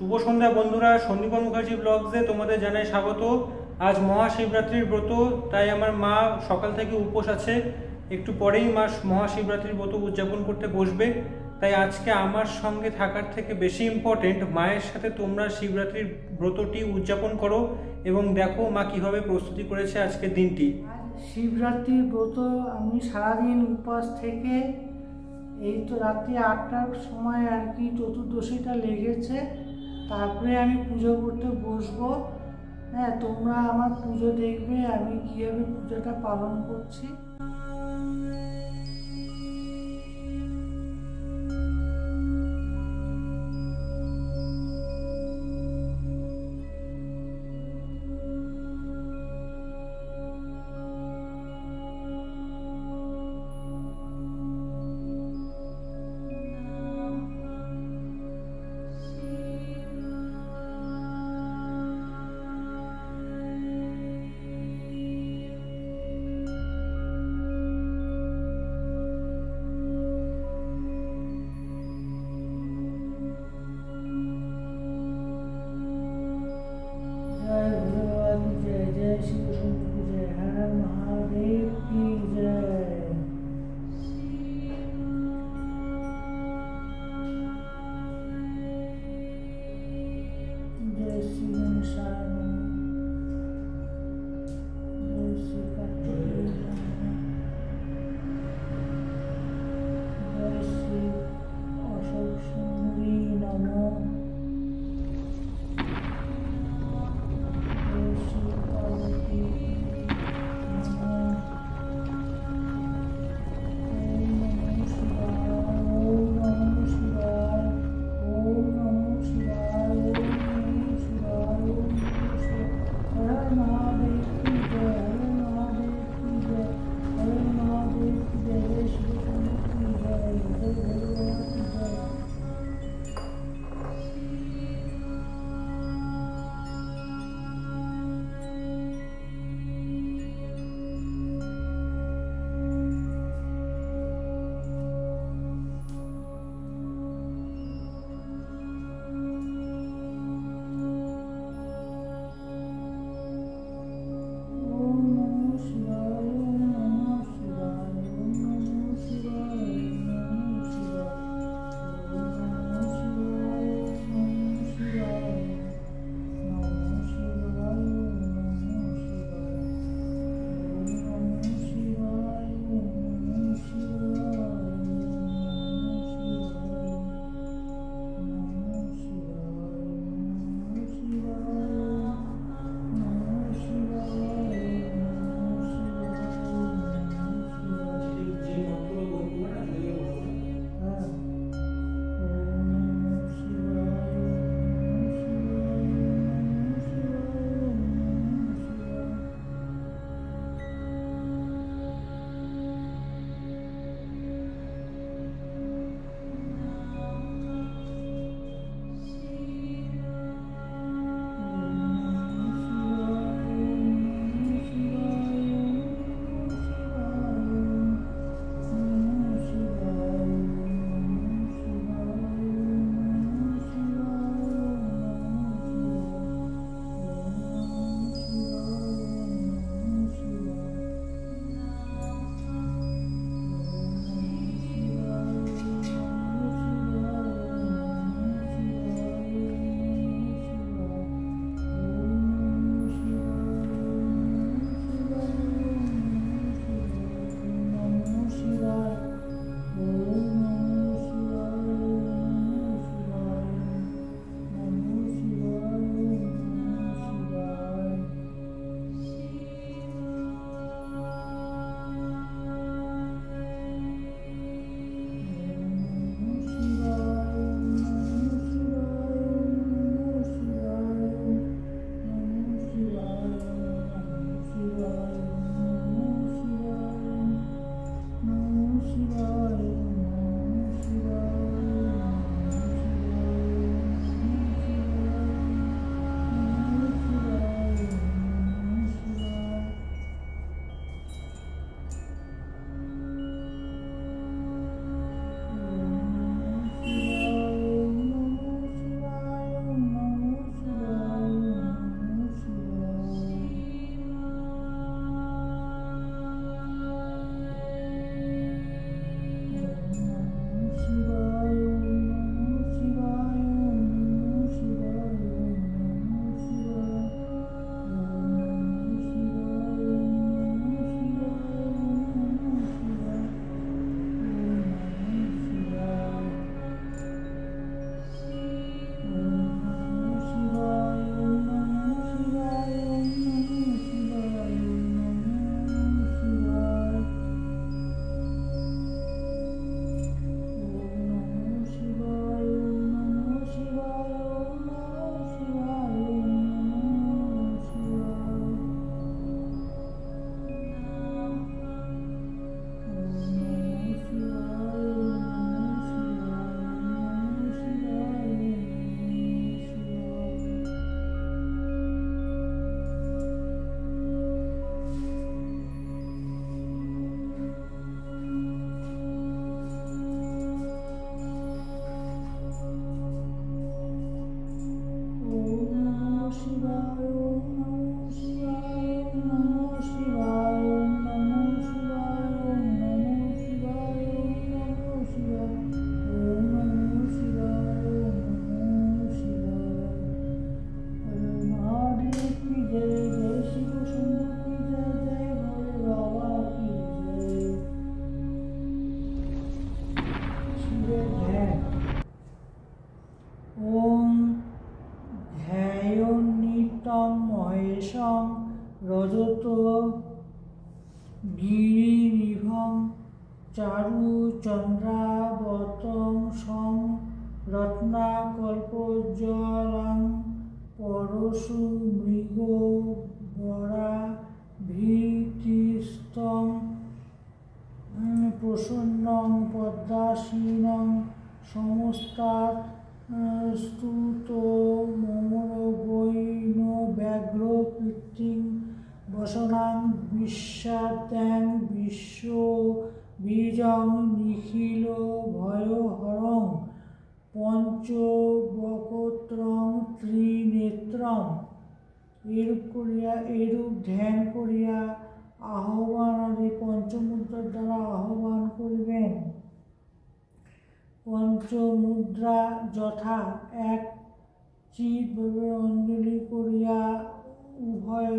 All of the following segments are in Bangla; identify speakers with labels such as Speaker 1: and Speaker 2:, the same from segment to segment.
Speaker 1: শুভ সন্ধ্যা বন্ধুরা, সন্দীপন মুখার্জি ব্লগসে তোমাদের জানাই স্বাগত। আজ মহাশিবরাত্রির ব্রত, তাই আমার মা সকাল থেকে উপোস আছে। একটু পরেই মা মহাশিবরাত্রির ব্রত উদযাপন করতে বসবে। তাই আজকে আমার সঙ্গে থাকার থেকে বেশি ইম্পর্টেন্ট, মায়ের সাথে তোমরা শিবরাত্রির ব্রতটি উদযাপন করো এবং দেখো মা কিভাবে প্রস্তুতি করেছে আজকের দিনটি।
Speaker 2: শিবরাত্রির ব্রত আমি সারাদিন উপবাস থেকে এই তো রাত্রি 8টার সময় আর কি চতুর্দশীটা লেগেছে, তারপরে আমি পুজো করতে বসবো। হ্যাঁ, তোমরা আমার পুজো দেখবে আমি কীভাবে পুজোটা পালন করছি। চারু চন্দ্রাবতং সং রত্না কল্পজ্জ্বলাং পরশু মৃগ বরা ভীতিস্তং প্রসন্নং পদ্মাসীনং সমস্তাৎ স্তুত মমর গৈন ব্যাঘ্র কৃত্তিং বসনাং বিশ্বাদ্যাং বিশ্ব বীজং নিখিল ভয়হরং পঞ্চবকত্রং ত্রিনেত্রং। এরূপ ধ্যান করিয়া আহ্বান আদি পঞ্চমুদ্রার দ্বারা আহ্বান করিবেন। পঞ্চমুদ্রা যথা: এক, চিৎভাবে অঞ্জলি করিয়া উভয়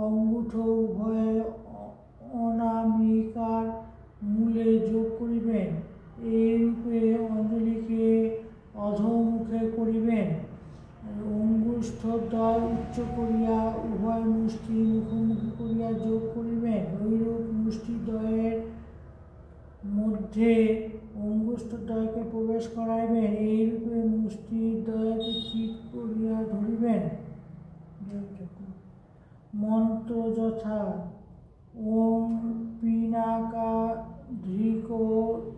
Speaker 2: অঙ্গুঠ উভয় অনামিকার মূলে যোগ করিবেন। এইরূপে অঞ্জলিকে অধোমুখে করিবেন। অঙ্গুষ্ঠদ্বয় উচ্চ করিয়া উভয় মুষ্টি মুখোমুখি করিয়া যোগ করিবেন। ঐরূপ মুষ্টিদ্বয়ের মধ্যে অঙ্গুষ্ঠদ্বয়কে প্রবেশ করাইবেন। এইরূপে মুষ্টিদ্বয়কে চিৎ করিয়া ধরিবেন। মন্ত্র যথা: ওম পিনাকাধৃক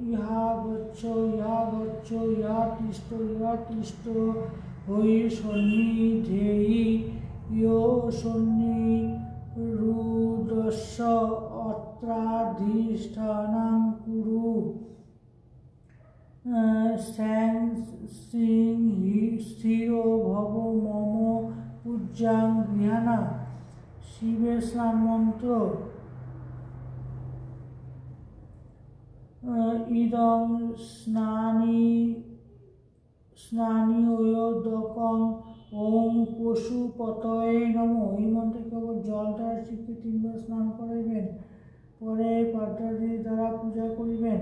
Speaker 2: ইহা গচ্ছ ইহা গচ্ছ ইহা তিষ্ঠ ইহা তিষ্ঠ হৈ সন্নিধেহি ইয়ো সন্নিরুদস্য অত্রাধিষ্ঠানাং কুরু স্যাং সিং স্থির ভব মম পূজ্যাং গৃহাণা। শিবের স্নান মন্ত্র: ইদং স্নানিয়োদকং ওম পশুপতয়ে নমঃ। এই মন্ত্রে কেবল জল দ্বারা শিবকে 3 বার স্নান করাইবেন। পরে পাদ্যাদি দ্বারা পূজা করিবেন।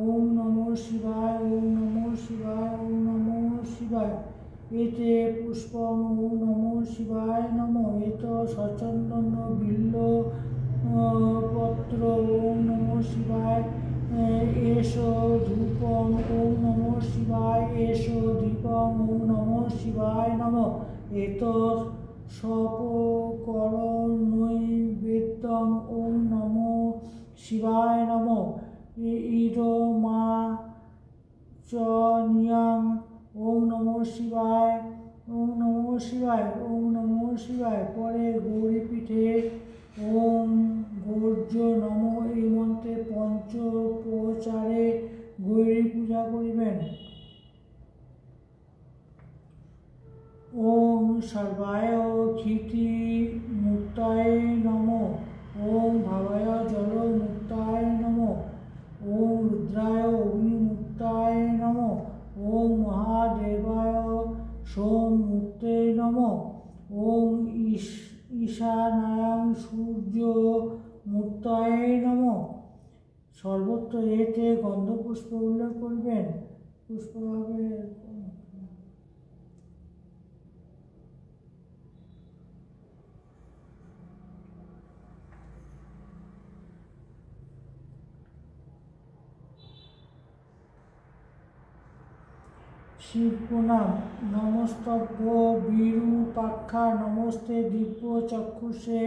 Speaker 2: ওম নমঃ শিবায় ওম নমঃ শিবায় ওম নমঃ শিবায়। এতে পুষ্পং ওম নমঃ শিবায় নমঃ। এত সচন্দন বিল্ল পত্র ওম নমঃ শিবায়। এষ ধূপং ওম নমঃ শিবায়। এষ দীপং ওম নমঃ শিবায় নমঃ। এতৎ সপকরণ নৈবেদ্যং ওম নমঃ শিবায় নমঃ। ইদমাচনিয়াং ওম নমঃ শিবায় ওম নমঃ শিবায় ওম নমঃ শিবায়। পরে গৌরীপীঠে ওম গৌর্য নমঃ এই মন্ত্রে পঞ্চোপচারে গৌরী পূজা করিবেন। ওম সর্বায় ক্ষিতি মুক্তায় নমঃ। ওম ভাবায় জল মুক্তায় নমঃ। ওম রুদ্রায় অগ্নিমুক্তায় নমঃ। ওম মহাদেবায় সোম মুক্তে নমঃ। ওম ঈশানায় সূর্য মুক্তায় নমঃ। সর্বত্র এতে গন্ধপুষ্প উল্লেখ করবেন। পুষ্পভাবে শিব প্রণাম: নমস্তভ্য বিরূপাক্ষা নমস্তে দিব্য চক্ষুষে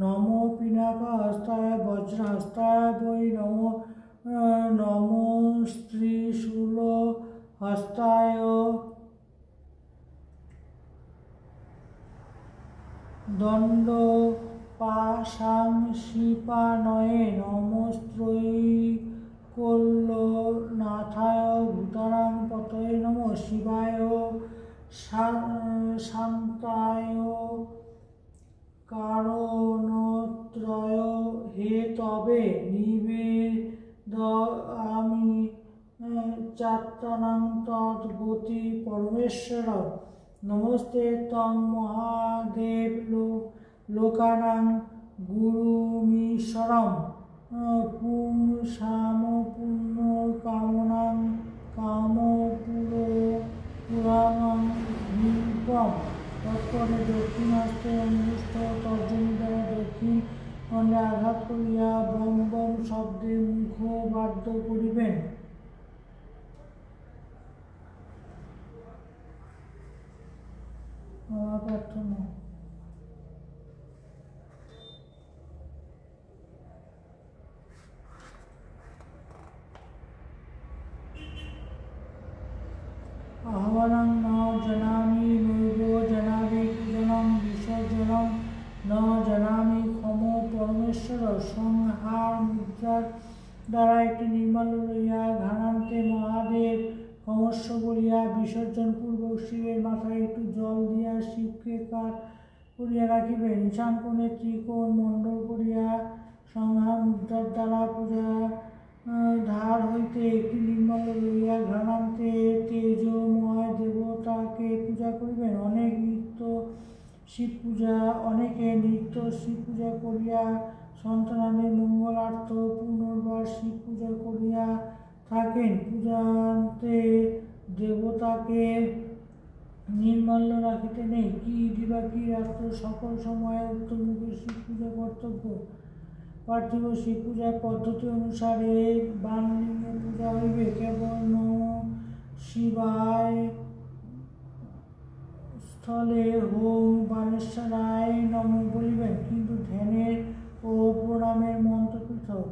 Speaker 2: নমো পিনাকা হস্তায় বজ্রহস্তায় বৈ নমো স্ত্রীশূল হস্তায় দণ্ড পাশাং শিপানয়ে নমস্ত্রৈকল্যনাথায় ভূতানাং পতয়ে নমঃ। শিবায় শান্তায় কারণত্রয় হে তবে নিবেদয়ামি চাত্তানাং তদ্গতি পরমেশ্বর। নমস্তে তং মহাদেব লোকানাং গুরুমীশ্বরম। পুংসাম পুণ্য কামনাং কামপুরাণং বিল্পম। তৎপরে দক্ষিণ হস্তে অঙ্গুষ্ঠ তর্জনী দ্বারা দক্ষিণ খণ্ডে আঘাত করিয়া বম বম শব্দে মুখ বাদ্য করিবেন। প্রার্থনা। আহ্বানং ন জানামি নৈব জানামি পূজনং বিসর্জনং ন জানামি ক্ষম পরমেশ্বর। সংহার মুদ্রার দ্বারা একটি নির্মাল্য লইয়া ঘানান্তে মহাদেব ক্ষমস্ব বলিয়া বিসর্জন পূর্বক শিবের মাথায় একটু জল দিয়া শিবকে কাঠ করিয়া রাখিবেন। ঈশান কোণে ত্রিকোণ মণ্ডল করিয়া সংহার মুদ্রার দ্বারা পূজা ধার হইতে একটি নির্মাল্য লইয়া ঘ্রাণান্তে তেজময় দেবতাকে পূজা করিবেন। অনেকে নিত্য শিব পূজা করিয়া সন্তানের মঙ্গলার্থ পুনর্বার শিব পূজা করিয়া থাকেন। পূজান্তে দেবতাকে নির্মাল্য রাখিতে নেই। কি দিবা কি রাত্র সকল সময়ে উত্তরমুখে শিব পূজা কর্তব্য। পার্থিব শিব পূজার পদ্ধতি অনুসারে বাণলিঙ্গে পূজা হইবে। কেবল নমঃ শিবায় স্থলে হোম বাণেশ্বরায় নমঃ বলিবেন, কিন্তু ধ্যানের ও প্রণামের মন্ত্র পৃথক।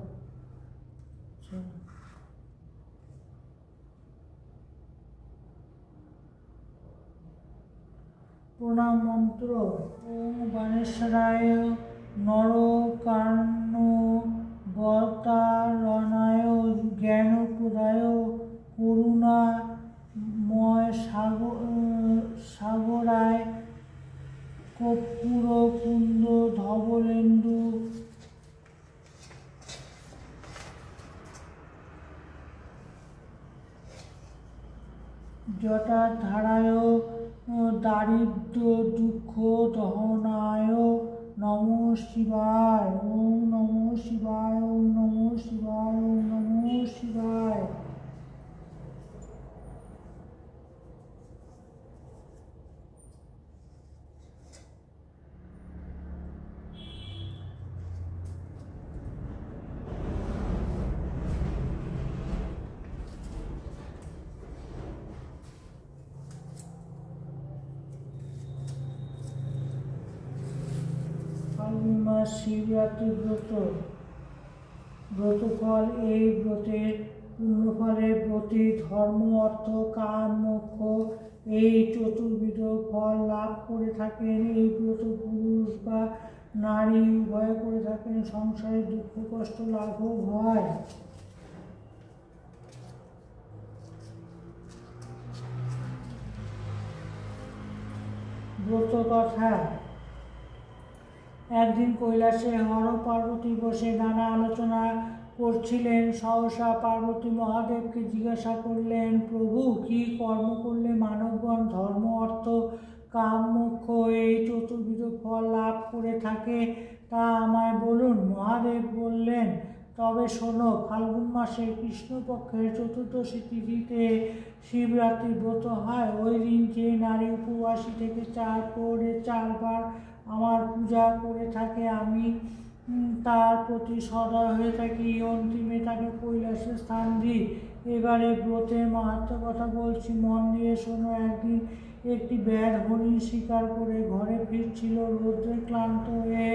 Speaker 2: প্রণাম মন্ত্র: ওম বাণেশ্বরায় নরকার্ণ বতারণায় জ্ঞানপ্রদায় করুণাময় সাগরায় কর্পূর কুন্দ ধবলেন্দু জটাধারায় দারিদ্র দুঃখ দহনায় নমঃ শিবায়। ওম নমঃ শিবায়, ওম নমঃ শিবায়, ওম নমঃ শিবায়। শিবরাত্রি ব্রতফল: এই ব্রতের পূর্ণফলের প্রতি ধর্ম অর্থ কাম মোক্ষ এই চতুর্বিধ ফল লাভ করে থাকেন। এই ব্রত পুরুষ বা নারী উভয় করে থাকেন। সংসারে দুঃখ কষ্ট লাঘব হয়। ব্রত কথা: একদিন কৈলাসে হর পার্বতী বসে নানা আলোচনা করছিলেন। সহসা পার্বতী মহাদেবকে জিজ্ঞাসা করলেন, প্রভু, কি কর্ম করলে মানবগণ ধর্ম অর্থ কাম মোক্ষ এই চতুর্বিধ ফল লাভ করে থাকে তা আমায় বলুন। মহাদেব বললেন, তবে শোনো, ফাল্গুন মাসের কৃষ্ণপক্ষের চতুর্দশী তিথিতে শিবরাত্রি ব্রত হয়। ওই দিন যে নারী উপবাসী থেকে 4 প্রহরে 4 বার আমার পূজা করে থাকে, আমি তার প্রতি সদয় হয়ে থাকি। অন্তিমে তাকে কৈলাসে স্থান দিই। এবারে ব্রতের মাহাত্ম্য কথা বলছি, মন দিয়ে শোনো। একদিন একটি ব্যাঘ্র হরিণ শিকার করে ঘরে ফিরছিল। রৌদ্রে ক্লান্ত হয়ে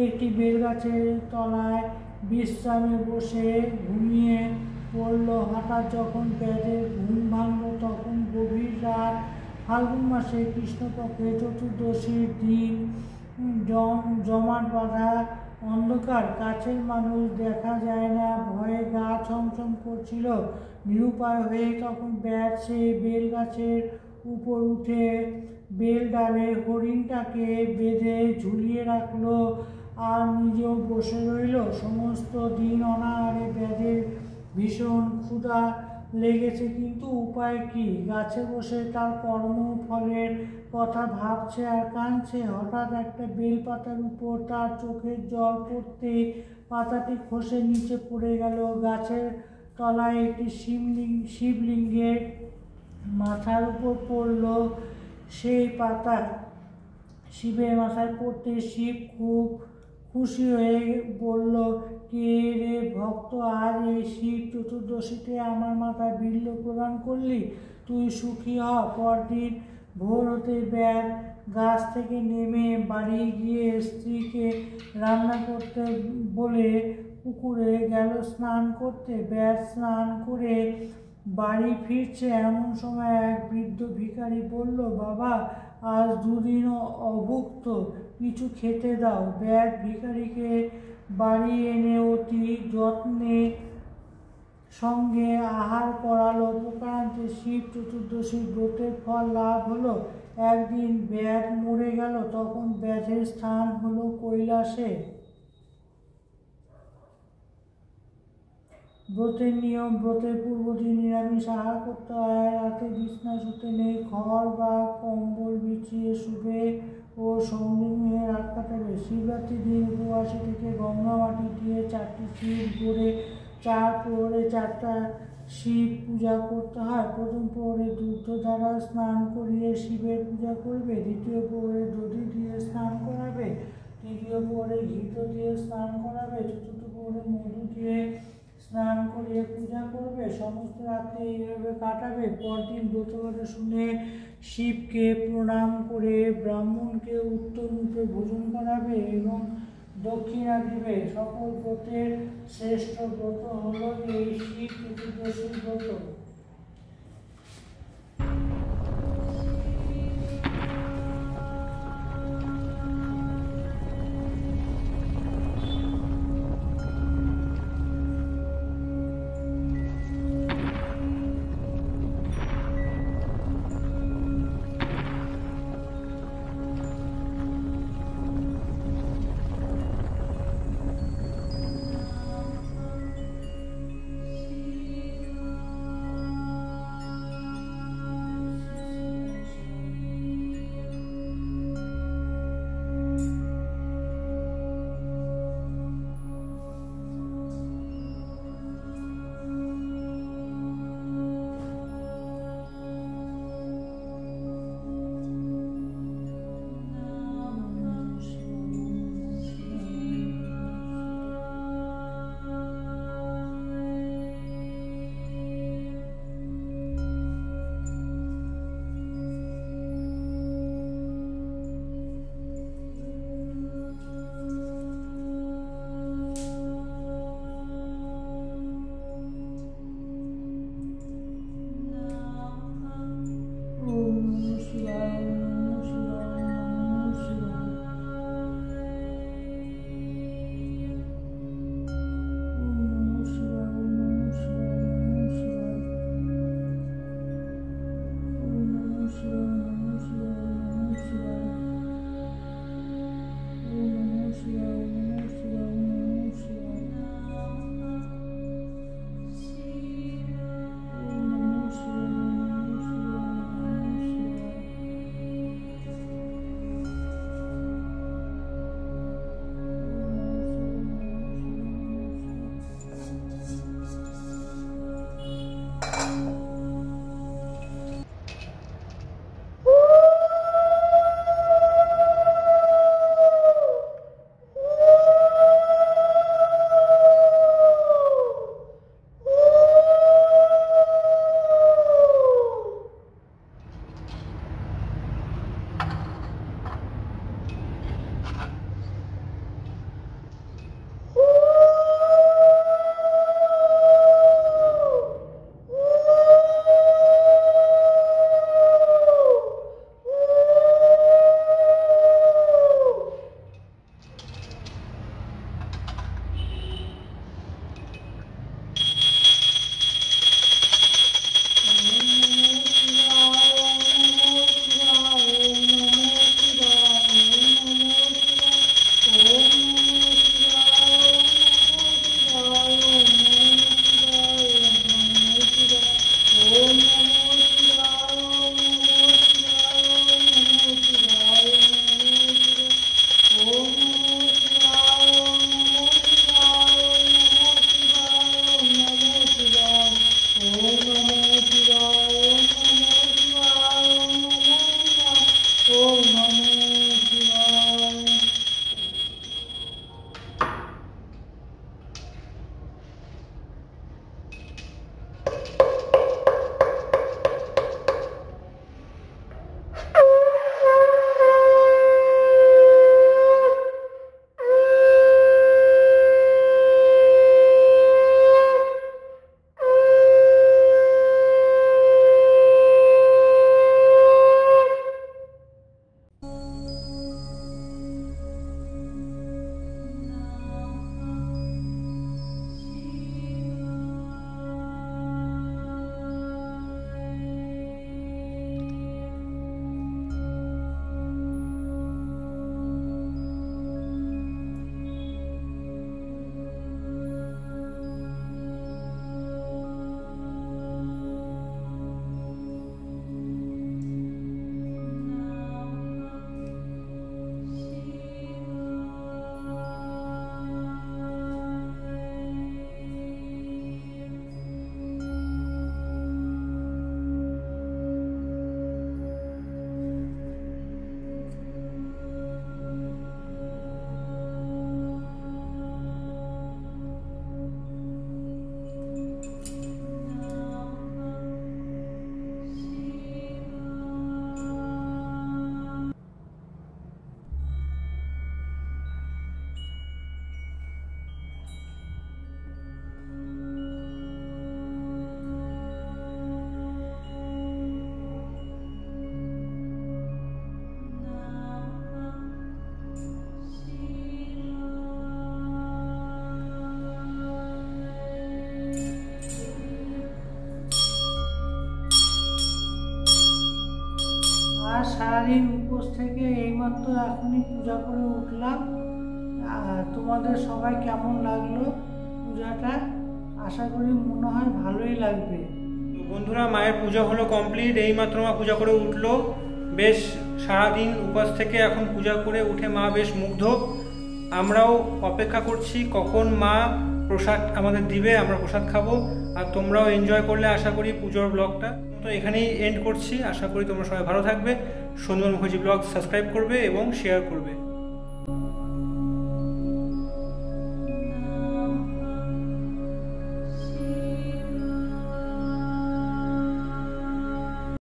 Speaker 2: একটি বেলগাছের তলায় বিশ্রামে বসে ঘুমিয়ে পড়ল। হঠাৎ যখন ব্যাঘ্রের ঘুম ভাঙল তখন গভীর রাত। ফাল্গুন মাসে কৃষ্ণপক্ষের চতুর্দশীর দিন। জমাট বাঁধা অন্ধকার, কাছের মানুষ দেখা যায় না। ভয়ে গা ছমছম করছিল। নিরুপায় হয়ে তখন ব্যাঘ্র সেই বেল গাছের উপর উঠে বেল ডালে হরিণটাকে বেঁধে ঝুলিয়ে রাখলো আর নিজেও বসে রইল। সমস্ত দিন অনাহারে ব্যাঘ্রের ভীষণ ক্ষুধা লেগেছে, কিন্তু উপায় কি? গাছে বসে তার কর্মফলের কথা ভাবছে আর কাঁদছে। হঠাৎ একটা বেল পাতার উপর তার চোখের জল পড়তে পাতাটি খসে নিচে পড়ে গেল। গাছের তলায় একটি শিবলিঙ্গের মাথার উপর পড়ল সেই পাতা। শিবের মাথায় পড়তে শিব খুব খুশি হয়ে বলল, কে রে ভক্ত, আজ এই শিব চতুর্দশীতে আমার মাথায় বিল্ল প্রদান করলি, তুই সুখী হ। পরদিন ভোর হতে ব্যাগ গাছ থেকে নেমে বাড়ি গিয়ে স্ত্রীকে রান্না করতে বলে পুকুরে গেল স্নান করতে। ব্যাগ স্নান করে বাড়ি ফিরছে এমন সময় এক বৃদ্ধ ভিখারি বলল, বাবা আজ দুদিন অভুক্ত, কিছু খেতে দাও। ব্যাগ ভিখারিকে বাড়ি এনে অতি যত্নে সঙ্গে আহার করালো। প্রকারান্তে শিব চতুর্দশীর ব্রতের ফল লাভ হলো। একদিন ব্যাগ মরে গেল, তখন ব্যাধের স্থান হলো কৈলাসে। ব্রতের নিয়ম, ব্রতের পূর্বদিন নিরামিষ আহার করতে হয়, রাতে বিছনা শুতে নেই, খড় বা কম্বল বিছিয়ে শুবে ও সঙ্গী নিয়ে রাত কাটাবে। শিবরাত্রির দিন উপবাসী থেকে গঙ্গা মাটি দিয়ে 4টি শিব গড়ে 4 প্রহরে 4টা শিব পূজা করতে হয়। প্রথম প্রহরে দুগ্ধ দ্বারা স্নান করিয়ে শিবের পূজা করবে, দ্বিতীয় প্রহরে দধি দিয়ে স্নান করাবে, তৃতীয় প্রহরে ঘৃত দিয়ে স্নান করাবে, চতুর্থ প্রহরে মধু দিয়ে স্নান করিয়ে পূজা করবে। সমস্ত রাত্রে এইভাবে কাটাবে। পরদিন ব্রতকথা শুনে শিবকে প্রণাম করে ব্রাহ্মণকে উত্তম রূপে ভোজন করাবে এবং দক্ষিণা দিবে। সকল ব্রতের শ্রেষ্ঠ ব্রত হল এই শিব চতুর্দশীর ব্রত। সারাদিন উপোস থেকে এইমাত্র এখনই পূজা করে উঠলাম। তোমাদের সবাই কেমন লাগলো পূজাটা? আশা করি মনে হয় ভালোই লাগবে।
Speaker 1: তো বন্ধুরা, মায়ের পূজা হলো কমপ্লিট, এইমাত্র মা পূজা করে উঠলো। বেশ সারাদিন উপাস থেকে এখন পূজা করে উঠে মা বেশ মুগ্ধ। আমরাও অপেক্ষা করছি কখন মা প্রসাদ আমাদের দিবে, আমরা প্রসাদ খাবো। আর তোমরাও এনজয় করলে আশা করি পুজোর ব্লগটা। তো এখানেই এন্ড করছি। আশা করি তোমরা সবাই ভালো থাকবে। সন্দীপন মুখার্জি ব্লগ সাবস্ক্রাইব করবে এবং শেয়ার করবে।